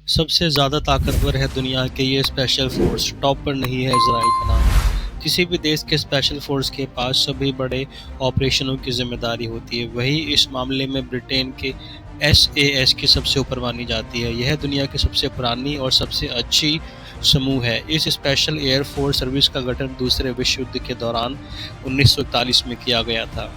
सबसे ज़्यादा ताकतवर है दुनिया के ये स्पेशल फोर्स, टॉप पर नहीं है इजराइल का नाम। किसी भी देश के स्पेशल फोर्स के पास सभी बड़े ऑपरेशनों की जिम्मेदारी होती है, वही इस मामले में ब्रिटेन के SAS की सबसे ऊपर मानी जाती है। यह दुनिया की सबसे पुरानी और सबसे अच्छी समूह है। इस स्पेशल एयर फोर्स सर्विस का गठन दूसरे विश्व युद्ध के दौरान 1941 में किया गया था।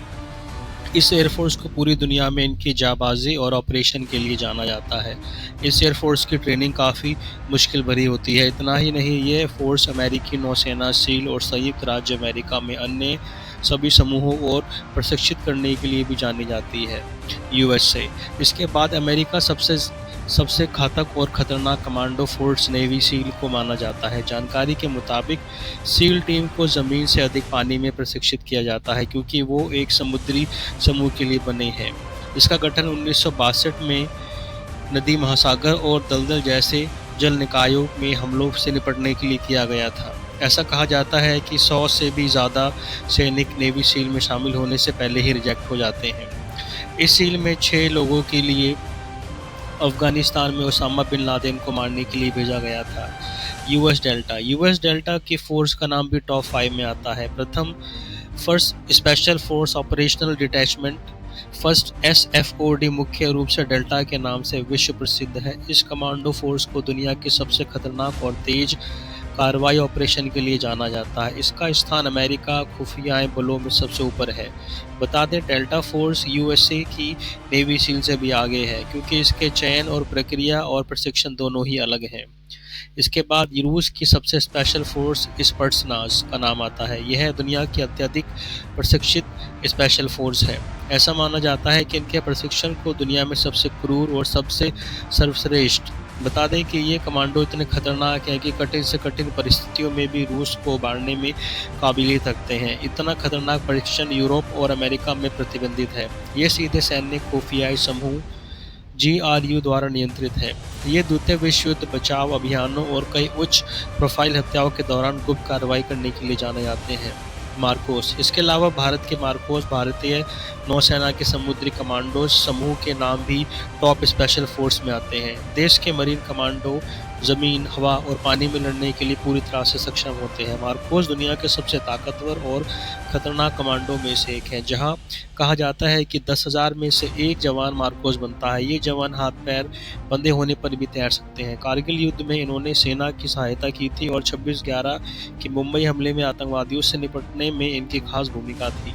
इस एयरफोर्स को पूरी दुनिया में इनकी जाबाजी और ऑपरेशन के लिए जाना जाता है। इस एयरफोर्स की ट्रेनिंग काफ़ी मुश्किल भरी होती है। इतना ही नहीं, ये फोर्स अमेरिकी नौसेना, सील और संयुक्त राज्य अमेरिका में अन्य सभी समूहों और प्रशिक्षित करने के लिए भी जानी जाती है। USA इसके बाद अमेरिका सबसे सबसे घातक और खतरनाक कमांडो फोर्स नेवी सील को माना जाता है। जानकारी के मुताबिक सील टीम को ज़मीन से अधिक पानी में प्रशिक्षित किया जाता है क्योंकि वो एक समुद्री समूह के लिए बने हैं। इसका गठन 1962 में नदी, महासागर और दलदल जैसे जल निकायों में हमलों से निपटने के लिए किया गया था। ऐसा कहा जाता है कि 100 से भी ज़्यादा सैनिक नेवी सील में शामिल होने से पहले ही रिजेक्ट हो जाते हैं। इस सील में 6 लोगों के लिए अफ़गानिस्तान में ओसामा बिन लादेन को मारने के लिए भेजा गया था। यूएस डेल्टा की फ़ोर्स का नाम भी टॉप 5 में आता है। First special force operational detachment, first SFOD मुख्य रूप से डेल्टा के नाम से विश्व प्रसिद्ध है। इस कमांडो फोर्स को दुनिया की सबसे खतरनाक और तेज़ कार्रवाई ऑपरेशन के लिए जाना जाता है। इसका स्थान अमेरिका खुफिया बलों में सबसे ऊपर है। बता दें, डेल्टा फोर्स USA की नेवी सील से भी आगे है क्योंकि इसके चयन और प्रक्रिया और प्रशिक्षण दोनों ही अलग हैं। इसके बाद रूस की सबसे स्पेशल फोर्स स्पर्ट्सनाज का नाम आता है। यह दुनिया की अत्यधिक प्रशिक्षित स्पेशल फोर्स है। ऐसा माना जाता है कि इनके प्रशिक्षण को दुनिया में सबसे क्रूर और सबसे सर्वश्रेष्ठ। बता दें कि ये कमांडो इतने खतरनाक हैं कि कठिन से कठिन परिस्थितियों में भी रूस को उबारने में काबिलियत रखते हैं। इतना खतरनाक प्रशिक्षण यूरोप और अमेरिका में प्रतिबंधित है। ये सीधे सैन्य खुफिया समूह GRU द्वारा नियंत्रित है। ये द्वितीय विश्व युद्ध, बचाव अभियानों और कई उच्च प्रोफाइल हत्याओं के दौरान गुप्त कार्रवाई करने के लिए जाने जाते हैं। मार्कोस इसके अलावा भारत के मार्कोस भारतीय नौसेना के समुद्री कमांडो समूह के नाम भी टॉप स्पेशल फोर्स में आते हैं। देश के मरीन कमांडो ज़मीन, हवा और पानी में लड़ने के लिए पूरी तरह से सक्षम होते हैं। मार्कोस दुनिया के सबसे ताकतवर और खतरनाक कमांडो में से एक है, जहां कहा जाता है कि 10,000 में से एक जवान मार्कोस बनता है। ये जवान हाथ पैर बंधे होने पर भी तैर सकते हैं। कारगिल युद्ध में इन्होंने सेना की सहायता की थी और 26/11 के मुंबई हमले में आतंकवादियों से निपटने में इनकी खास भूमिका थी।